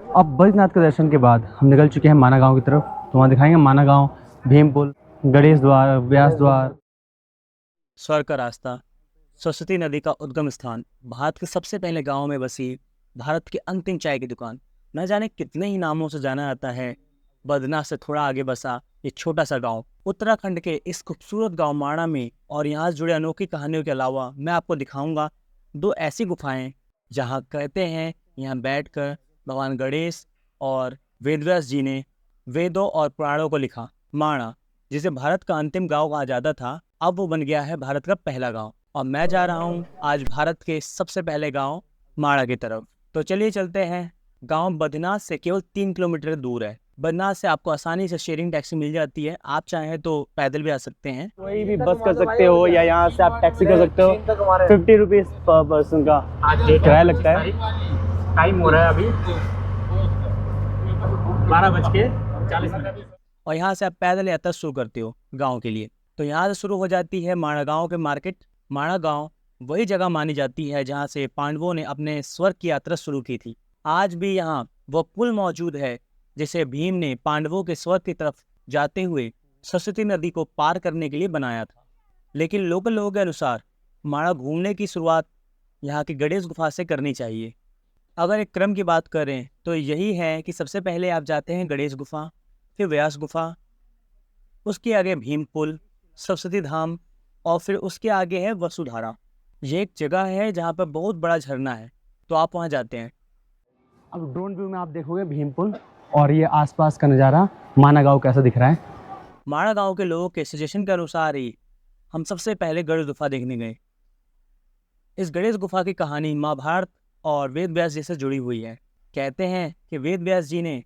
अब बद्रीनाथ के दर्शन के बाद हम निकल चुके हैं माना गांव की तरफ। तो वहाँ दिखाएंगे माना गांव, भीम पुल, गणेश द्वार, व्यास द्वार। स्वर्ग का रास्ता, सरस्वती नदी का उद्गम स्थान, भारत के सबसे पहले गांव में बसी भारत की अंतिम चाय की दुकान। न जाने कितने ही नामों से जाना जाता है बद्रीनाथ से थोड़ा आगे बसा ये छोटा सा गांव। उत्तराखंड के इस खूबसूरत गांव माणा में और यहाँ से जुड़े अनोखी कहानियों के अलावा मैं आपको दिखाऊंगा दो ऐसी गुफाएं जहाँ कहते हैं यहाँ बैठकर भगवान गणेश और वेदव्यास जी ने वेदों और पुराणों को लिखा। माणा, जिसे भारत का अंतिम गांव कहा जाता था, अब वो बन गया है भारत का पहला गांव। और मैं जा रहा हूँ आज भारत के सबसे पहले गांव माणा की तरफ। तो चलिए चलते हैं। गांव बद्रीनाथ से केवल 3 किलोमीटर दूर है। बद्रीनाथ से आपको आसानी से शेयरिंग टैक्सी मिल जाती है। आप चाहें तो पैदल भी आ सकते हैं, कोई भी बस कर सकते हो या यहाँ से आप टैक्सी कर सकते हो। 50 रुपीज़ पर पर्सन का किराया लगता है। टाइम हो रहा है अभी 12:40। और यहाँ से आप पैदल यात्रा शुरू करते हो गांव के लिए। तो यहाँ से शुरू हो जाती है माणा गांव के मार्केट। माणा गांव वही जगह मानी जाती है जहाँ से पांडवों ने अपने स्वर्ग की यात्रा शुरू की थी। आज भी यहाँ वो पुल मौजूद है जिसे भीम ने पांडवों के स्वर्ग की तरफ जाते हुए सरस्वती नदी को पार करने के लिए बनाया था। लेकिन लोकल लोगों के अनुसार माणा घूमने की शुरुआत यहाँ की गणेश गुफा से करनी चाहिए। अगर एक क्रम की बात करें तो यही है कि सबसे पहले आप जाते हैं गणेश गुफा, फिर व्यास गुफा, उसके आगे भीम पुल, सरस्वती धाम और फिर उसके आगे है वसुधारा। ये एक जगह है जहाँ पर बहुत बड़ा झरना है, तो आप वहाँ जाते हैं। अब ड्रोन व्यू में आप देखोगे भीम पुल और ये आसपास का नज़ारा माना गांव कैसा दिख रहा है। माणा गांव के लोगों के सजेशन के अनुसार ही हम सबसे पहले गणेश गुफा देखने गए। इस गणेश गुफा की कहानी महाभारत और वेद व्यास जी से जुड़ी हुई है। कहते हैं कि वेद व्यास जी ने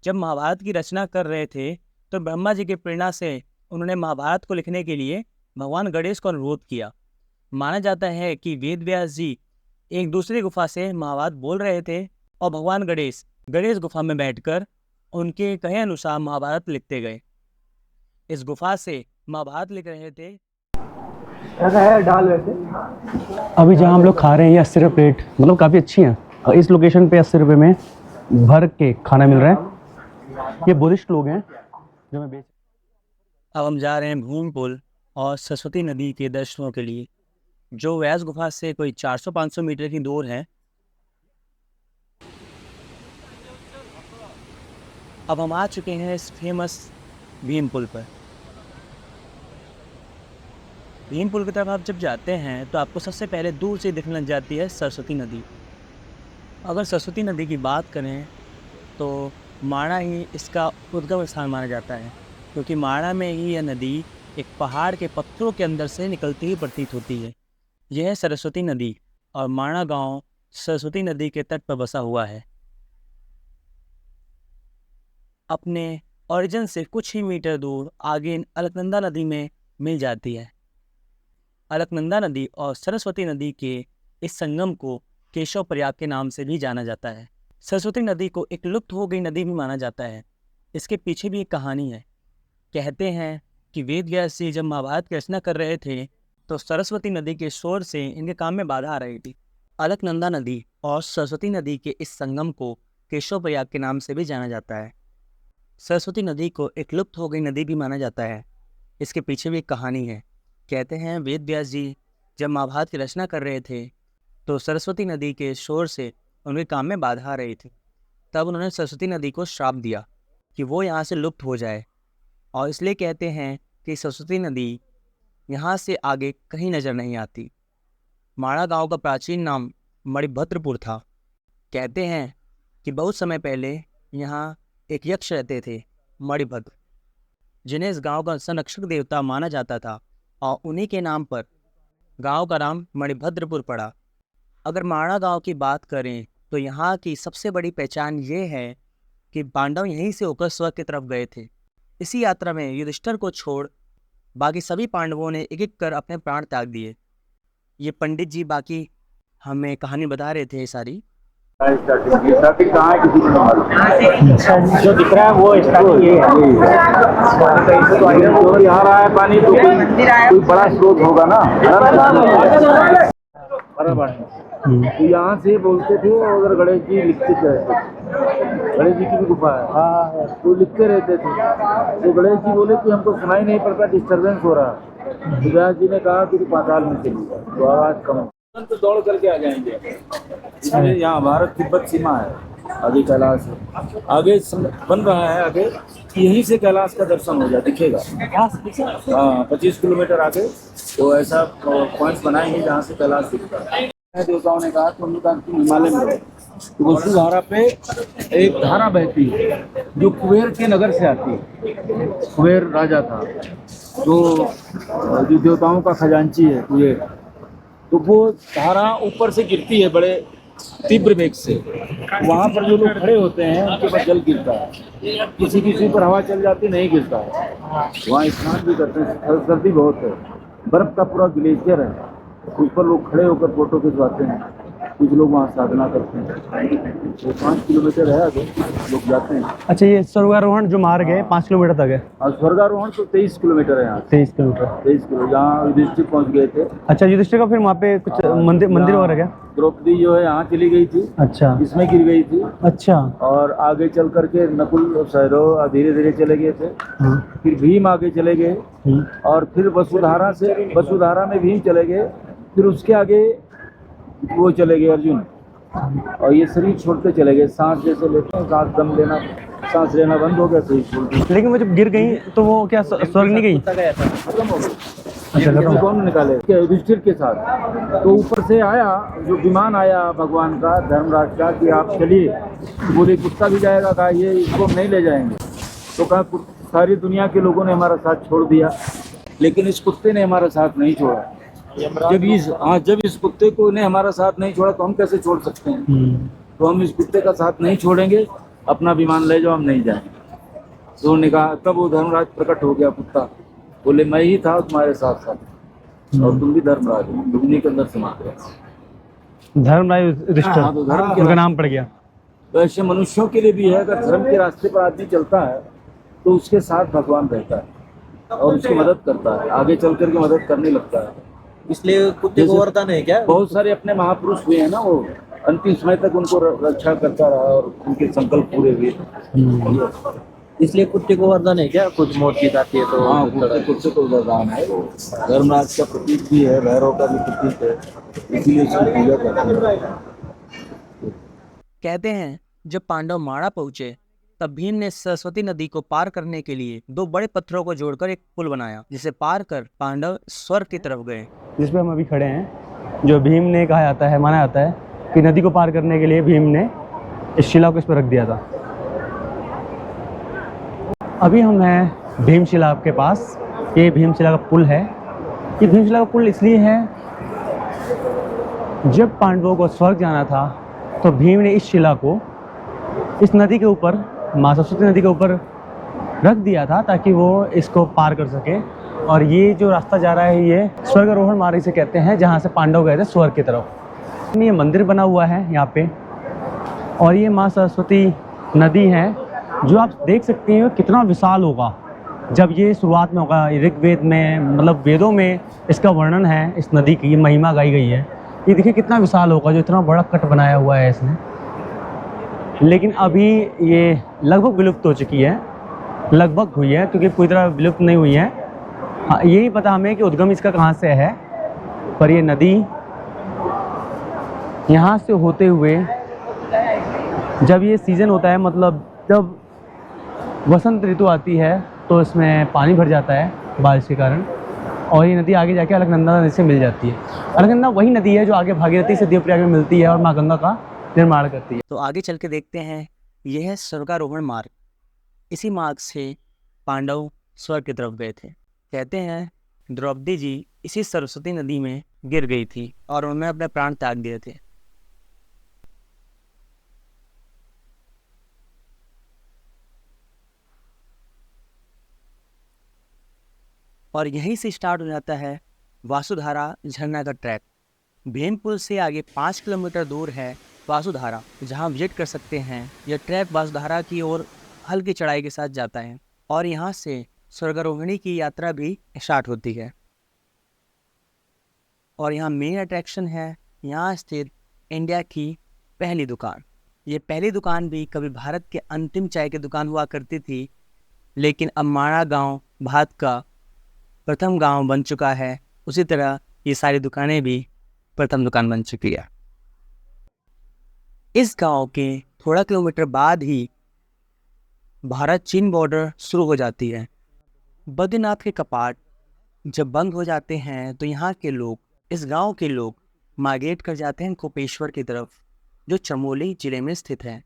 जब महाभारत की रचना कर रहे थे तो ब्रह्मा जी की प्रेरणा से उन्होंने महाभारत को लिखने के लिए भगवान गणेश को अनुरोध किया। माना जाता है कि वेद व्यास जी एक दूसरी गुफा से महाभारत बोल रहे थे और भगवान गणेश गणेश गुफा में बैठकर उनके कहे अनुसार महाभारत लिखते गए। इस गुफा से महाभारत लिख रहे थे। ऐसा है डाल वैसे। अभी जहाँ हम लोग खा रहे हैं ये 80 रुपये प्लेट, मतलब काफ़ी अच्छी है। और इस लोकेशन पे 80 रुपये में भर के खाना मिल रहा है। ये बुद्धिस्ट लोग हैं जो मैं बेच। अब हम जा रहे हैं भीम पुल और सरस्वती नदी के दर्शनों के लिए, जो व्यास गुफा से कोई 400-500 मीटर की दूर है। अब हम आ चुके हैं इस फेमस भीम पुल पर। भीम पुल की तरफ आप जब जाते हैं तो आपको सबसे पहले दूर से दिखने लग जाती है सरस्वती नदी। अगर सरस्वती नदी की बात करें तो माणा ही इसका उद्गम स्थान माना जाता है, क्योंकि माणा में ही यह नदी एक पहाड़ के पत्थरों के अंदर से निकलती हुई प्रतीत होती है। यह है सरस्वती नदी और माणा गांव सरस्वती नदी के तट पर बसा हुआ है। अपने ओरिजिन से कुछ ही मीटर दूर आगे अलकनंदा नदी में मिल जाती है। अलकनंदा नदी और सरस्वती नदी के इस संगम को केशव प्रयाग के नाम से भी जाना जाता है। सरस्वती नदी को एक लुप्त हो गई नदी भी माना जाता है। इसके पीछे भी एक कहानी है। कहते हैं कि वेद व्यास जी जब महाभारत की रचना कर रहे थे तो सरस्वती नदी के शोर से इनके काम में बाधा आ रही थी। अलकनंदा नदी और सरस्वती नदी के इस संगम को केशव प्रयाग के नाम से भी जाना जाता है। सरस्वती नदी को एक लुप्त हो गई नदी भी माना जाता है। इसके पीछे भी एक कहानी है। कहते हैं वेद व्यास जी जब महाभारत की रचना कर रहे थे तो सरस्वती नदी के शोर से उनके काम में बाधा आ रही थी। तब उन्होंने सरस्वती नदी को श्राप दिया कि वो यहाँ से लुप्त हो जाए, और इसलिए कहते हैं कि सरस्वती नदी यहाँ से आगे कहीं नज़र नहीं आती। माणा गांव का प्राचीन नाम मणिभद्रपुर था। कहते हैं कि बहुत समय पहले यहाँ एक यक्ष रहते थे मणिभद्र, जिन्हें इस गांव का संरक्षक देवता माना जाता था, और उन्हीं के नाम पर गांव का नाम मणिभद्रपुर पड़ा। अगर माणा गांव की बात करें तो यहाँ की सबसे बड़ी पहचान ये है कि पांडव यहीं से होकर स्वर्ग की तरफ गए थे। इसी यात्रा में युधिष्ठिर को छोड़ बाकी सभी पांडवों ने एक एक कर अपने प्राण त्याग दिए। ये पंडित जी बाकी हमें कहानी बता रहे थे सारी। स्टार्टिंग कहाँ है किसी को नहीं मालूम। जो दिख रहा है वो स्टार्टिंग ये है। तो यहाँ रहा है पानी तो कोई बड़ा स्रोत होगा ना। बराबर। तो यहाँ से बोलते थे और गणेश जी लिखते थे। गणेश जी की भी गुफा है। हाँ, वो लिखते रहते थे। तो गणेश जी बोले कि हमको सुनाई नहीं पड़ता, डिस्टरबेंस हो रहा है। तो व्यास जी ने कहा कि पाताल में चली जाए तो आवाज कम, तो दौड़ करके आ जाएंगे। इसलिए यहाँ भारत तिब्बत सीमा है, आगे कैलाश है, आगे बन रहा है, आगे यहीं से कैलाश का दर्शन हो जाए, दिखेगा। हाँ, 25 किलोमीटर आगे तो ऐसा पॉइंट बनाएंगे जहाँ से कैलाश दिखता है। देवताओं ने कहा तो उन्होंने कहा कि हिमालय में तो वसुधारा पे एक धारा बहती है जो कुबेर के नगर से आती है। कुबेर राजा था जो देवताओं का खजांची है कुबेर। तो वो धारा ऊपर से गिरती है बड़े तीव्र वेग से। वहाँ पर जो लोग खड़े होते हैं उनके ऊपर जल गिरता है, किसी किसी पर हवा चल जाती नहीं गिरता है। वहाँ स्नान भी करते हैं, सर्दी बहुत है, बर्फ का पूरा ग्लेशियर है, उस पर लोग खड़े होकर फोटो खिंचवाते हैं। कुछ लोग वहाँ साधना करते हैं। तो 5 किलोमीटर है आगे लोग जाते हैं। अच्छा, ये स्वर्गारोहण जो मार्ग है 5 किलोमीटर तक है? और स्वर्गारोहण तो 23 किलोमीटर है यहाँ से। 23 किलोमीटर। 23 किलो, जहाँ युधिष्ठिर पहुँच गए थे। अच्छा, युधिष्ठिर का फिर वहाँ पे कुछ मंदिर वगैरह क्या? द्रौपदी जो है यहाँ चली गई थी, अच्छा, इसमें गिर गई थी। अच्छा। और आगे चल करके नकुल और सहदेव धीरे धीरे चले गए थे। हाँ। फिर भीम आगे चले गए और फिर वसुधारा में भीम चले गए। फिर उसके आगे वो चले गए अर्जुन। और ये शरीर छोड़ते चले गए, सांस जैसे लेते हैं, सांस दम लेना, सांस लेना बंद हो गया तो ये छोड़ दिया। लेकिन वो जब गिर गई तो वो क्या स्वर्ग नहीं गई? खत्म हो गई। अच्छा, खत्म। कौन निकाले? युधिष्ठिर के साथ। तो ऊपर से आया जो विमान आया भगवान का, धर्मराज का, कि आप चलिए। तो बोले कुत्ता भी जाएगा? कहा ये इसको हम नहीं ले जाएंगे। तो कहा सारी दुनिया के लोगों ने हमारा साथ छोड़ दिया, लेकिन इस कुत्ते ने हमारा साथ नहीं छोड़ा। जब इस कुत्ते को ने हमारा साथ नहीं छोड़ा तो हम कैसे छोड़ सकते हैं? तो हम इस कुत्ते का साथ नहीं छोड़ेंगे, अपना विमान ले जाओ, हम नहीं जाएंगे। तो उन्होंने कहा, तब वो धर्मराज प्रकट हो गया कुत्ता, बोले मैं ही था तुम्हारे साथ साथ और तुम भी धर्मराज हो, डूबने के अंदर समा गए। धर्मराज युधिष्ठिर, हाँ, तो धर्म उनका नाम पड़ गया। तो ऐसे मनुष्यों के लिए भी है, अगर धर्म के रास्ते पर आदमी चलता है तो उसके साथ भगवान रहता है और उसकी मदद करता है, आगे चल करके मदद करने लगता है। इसलिए कुत्ते को वरदान है क्या? बहुत सारे अपने महापुरुष हुए हैं ना, वो अंतिम समय तक उनको रक्षा करता रहा और उनके संकल्प पूरे हुए। इसलिए कुत्ते को वरदान है क्या? कुछ मौत की आती है तो? हाँ, कुत्ते को वरदान है, वो धर्मराज का प्रतीक भी है, भैरव का भी प्रतीक है, इसीलिए उसकी पूजा करते हैं। कहते हैं जब पांडव माड़ा पहुंचे तब भीम ने सरस्वती नदी को पार करने के लिए 2 बड़े पत्थरों को जोड़कर एक पुल बनाया, जिसे पार कर पांडव स्वर्ग की तरफ गए। जिस पे हम अभी खड़े हैं, जो भीम ने कहा जाता है, माना जाता है कि नदी को पार करने के लिए भीम ने इस शिला को इस पर रख दिया था। अभी हम हैं भीमशिला के पास। ये भीमशिला का पुल है। ये भीमशिला का पुल इसलिए है, जब पांडवों को स्वर्ग जाना था तो भीम ने इस शिला को इस नदी के ऊपर, माँ सरस्वती नदी के ऊपर रख दिया था ताकि वो इसको पार कर सके। और ये जो रास्ता जा रहा है ये स्वर्गारोहण मार्ग से कहते हैं, जहाँ से पांडव गए थे स्वर्ग की तरफ। ये मंदिर बना हुआ है यहाँ पे, और ये माँ सरस्वती नदी है जो आप देख सकते हैं कितना विशाल होगा। जब ये शुरुआत में होगा, ऋग्वेद में, मतलब वेदों में इसका वर्णन है, इस नदी की महिमा गाई गई है। ये देखिए कितना विशाल होगा, जो इतना बड़ा कट बनाया हुआ है इसने। लेकिन अभी ये लगभग विलुप्त हो चुकी है, लगभग हुई है, क्योंकि पूरी तरह विलुप्त नहीं हुई है। हाँ, यही पता हमें कि उद्गम इसका कहाँ से है, पर ये नदी यहाँ से होते हुए, जब ये सीज़न होता है, मतलब जब वसंत ऋतु आती है, तो इसमें पानी भर जाता है बारिश के कारण, और ये नदी आगे जाके अलकनंदा नदी से मिल जाती है। अलकनंदा वही नदी है जो आगे भागीरथी से देवप्रयाग में मिलती है और माँ गंगा का निर्माण करती है। तो आगे चल के देखते हैं, यह है स्वर्गारोहण मार्ग। इसी मार्ग से पांडव स्वर्ग की तरफ गए थे। कहते हैं द्रौपदी जी इसी सरस्वती नदी में गिर गई थी और उन्होंने अपने प्राण त्याग दिए थे। और यहीं से स्टार्ट हो जाता है वासुधारा झरना का ट्रैक। भीमपुल से आगे 5 किलोमीटर दूर है वासुधारा, जहां विजिट कर सकते हैं। यह ट्रैक वासुधारा की ओर हल्की चढ़ाई के साथ जाता है और यहाँ से स्वर्गारोहणी की यात्रा भी स्टार्ट होती है। और यहाँ मेन अट्रैक्शन है यहाँ स्थित इंडिया की पहली दुकान। ये पहली दुकान भी कभी भारत के अंतिम चाय की दुकान हुआ करती थी, लेकिन अब माणा गांव भारत का प्रथम गांव बन चुका है। उसी तरह ये सारी दुकानें भी प्रथम दुकान बन चुकी है। इस गांव के थोड़ा किलोमीटर बाद ही भारत चीन बॉर्डर शुरू हो जाती है। बद्रीनाथ के कपाट जब बंद हो जाते हैं तो यहाँ के लोग, इस गांव के लोग माइग्रेट कर जाते हैं कोपेश्वर की तरफ, जो चमोली जिले में स्थित है।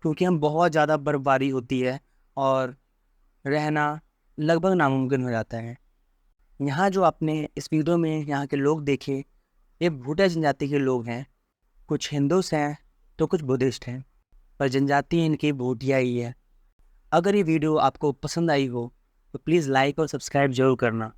क्योंकि हम बहुत ज़्यादा बर्फबारी होती है और रहना लगभग नामुमकिन हो जाता है। यहाँ जो आपने इस वीडियो में यहाँ के लोग देखे, ये भूटिया जनजाति के लोग हैं। कुछ हिंदूस हैं तो कुछ बुद्धिस्ट हैं, पर जनजाति इनकी भूटिया ही है। अगर ये वीडियो आपको पसंद आई हो तो प्लीज़ लाइक और सब्सक्राइब जरूर करना।